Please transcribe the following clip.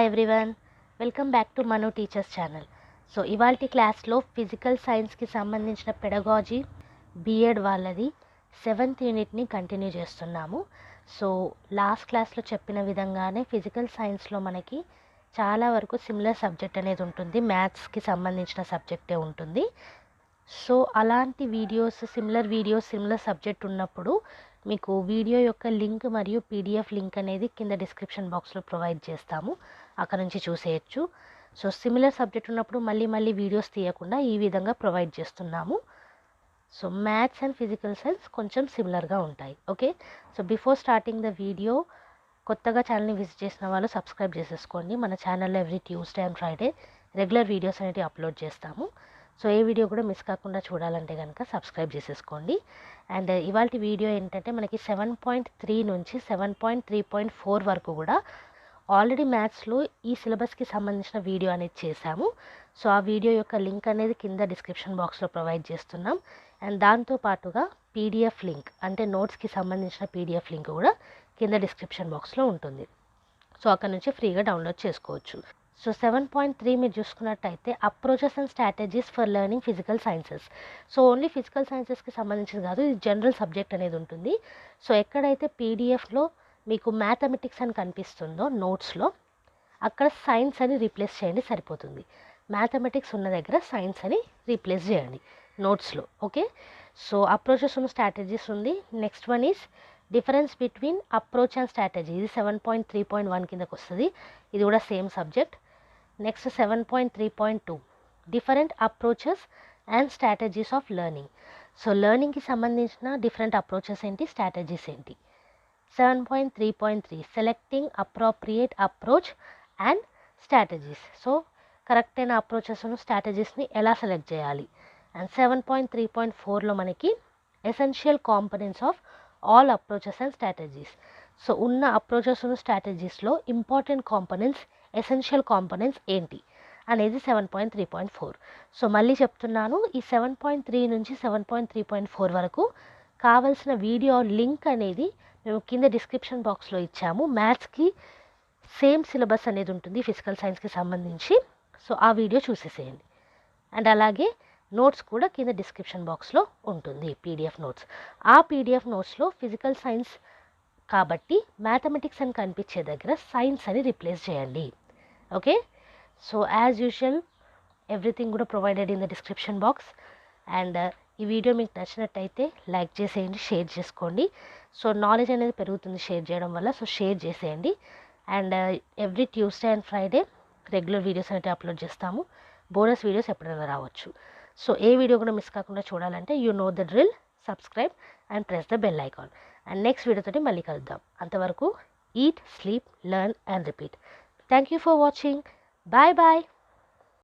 Hi everyone, welcome back to Manu teachers channel. So ఇవాల్టి క్లాస్లో physical సైన్స్కి సంబంధించిన పెడగాజీ బీఎడ్ వాళ్ళది 7th యూనిట్ని కంటిన్యూ చేస్తున్నాము. సో లాస్ట్ క్లాస్లో చెప్పిన విధంగానే ఫిజికల్ సైన్స్లో మనకి చాలా వరకు సిమిలర్ సబ్జెక్ట్ అనేది ఉంటుంది, మ్యాథ్స్కి సంబంధించిన సబ్జెక్టే ఉంటుంది. సో అలాంటి సిమిలర్ సబ్జెక్ట్ ఉన్నప్పుడు మీకు వీడియో యొక్క లింక్ మరియు పీడిఎఫ్ లింక్ అనేది కింద డిస్క్రిప్షన్ బాక్స్లో ప్రొవైడ్ చేస్తాము, అక్కడ నుంచి చూసేయచ్చు. సో సిమిలర్ సబ్జెక్ట్ ఉన్నప్పుడు మళ్ళీ వీడియోస్ తీయకుండా ఈ విధంగా ప్రొవైడ్ చేస్తున్నాము. So maths and physical science కొంచెం సిమిలర్గా ఉంటాయి. Okay, so before starting the video కొత్తగా ఛానల్ని విజిట్ చేసిన వాళ్ళు సబ్స్క్రైబ్ చేసేసుకోండి. మన ఛానల్లో every Tuesday and Friday regular videos అనేవి అప్లోడ్ చేస్తాము. సో ఏ వీడియో కూడా మిస్ కాకుండా చూడాలంటే కనుక సబ్స్క్రైబ్ చేసేసుకోండి. అండ్ ఇవాళ వీడియో ఏంటంటే మనకి 7.3 నుంచి 7.3.4 వరకు కూడా ఆల్రెడీ మ్యాథ్స్లో ఈ సిలబస్కి సంబంధించిన వీడియో అనేది చేశాము. సో ఆ వీడియో యొక్క లింక్ అనేది కింద డిస్క్రిప్షన్ బాక్స్లో ప్రొవైడ్ చేస్తున్నాం. అండ్ దాంతోపాటుగా పీడిఎఫ్ లింక్ అంటే నోట్స్కి సంబంధించిన పీడిఎఫ్ లింక్ కూడా కింద డిస్క్రిప్షన్ బాక్స్లో ఉంటుంది. సో అక్కడ నుంచి ఫ్రీగా డౌన్లోడ్ చేసుకోవచ్చు. సో 7.3 మీరు చూసుకున్నట్టయితే approaches and strategies for learning physical sciences. So only physical సైన్సెస్కి సంబంధించింది కాదు, ఇది జనరల్ సబ్జెక్ట్ అనేది ఉంటుంది. సో ఎక్కడైతే పీడిఎఫ్లో మీకు మ్యాథమెటిక్స్ అని కనిపిస్తుందో నోట్స్లో అక్కడ సైన్స్ అని రీప్లేస్ చేయండి, సరిపోతుంది. మ్యాథమెటిక్స్ ఉన్న దగ్గర సైన్స్ అని రీప్లేస్ చేయండి నోట్స్లో. ఓకే, సో అప్రోచెస్ ఉన్న స్ట్రాటజీస్ ఉంది. Next one is difference between approach and strategy, ఇది 7.3.1 కిందకు వస్తుంది, ఇది కూడా same subject. Next 7.3.2 different approaches and strategies of learning. So లెర్నింగ్కి సంబంధించిన డిఫరెంట్ అప్రోచెస్ ఏంటి, స్ట్రాటజీస్ ఏంటి. 7.3.3 selecting appropriate approach and strategies. So correct అయిన అప్రోచెస్ను స్ట్రాటజీస్ని ఎలా సెలెక్ట్ చేయాలి. అండ్ 7.3.4లో మనకి essential components of all approaches and strategies. So ఉన్న approaches స్ట్రాటజీస్లో important components, essential components ఏంటి అనేది 7.3.4. సో మళ్ళీ చెప్తున్నాను, ఈ 7.3 నుంచి 7.3.4 వరకు కావాల్సిన వీడియో లింక్ అనేది మేము కింద డిస్క్రిప్షన్ బాక్స్లో ఇచ్చాము. మ్యాథ్స్కి సేమ్ సిలబస్ అనేది ఉంటుంది ఫిజికల్ సైన్స్కి సంబంధించి. సో ఆ వీడియో చూసేసేయండి. అండ్ అలాగే నోట్స్ కూడా కింద డిస్క్రిప్షన్ బాక్స్లో ఉంటుంది, పీడిఎఫ్ నోట్స్. ఆ పీడిఎఫ్ నోట్స్లో ఫిజికల్ సైన్స్ కాబట్టి మ్యాథమెటిక్స్ అని కనిపించే దగ్గర సైన్స్ అని రీప్లేస్ చేయండి. Okay, so as usual everything కూడా provided in the description box. And ఈ వీడియో మీకు నచ్చినట్టయితే లైక్ చేసేయండి, షేర్ చేసుకోండి. సో నాలెడ్జ్ అనేది పెరుగుతుంది షేర్ చేయడం వల్ల, సో షేర్ చేసేయండి. And every Tuesday and Friday regular videos అనేవి అప్లోడ్ చేస్తాము. బోనస్ వీడియోస్ ఎప్పుడైనా రావచ్చు. సో ఏ వీడియో కూడా మిస్ కాకుండా చూడాలంటే you know the drill, subscribe and press the bell icon. And next వీడియోతో మళ్ళీ కలుద్దాం. అంతవరకు eat, sleep, learn and repeat. Thank you for watching. Bye bye.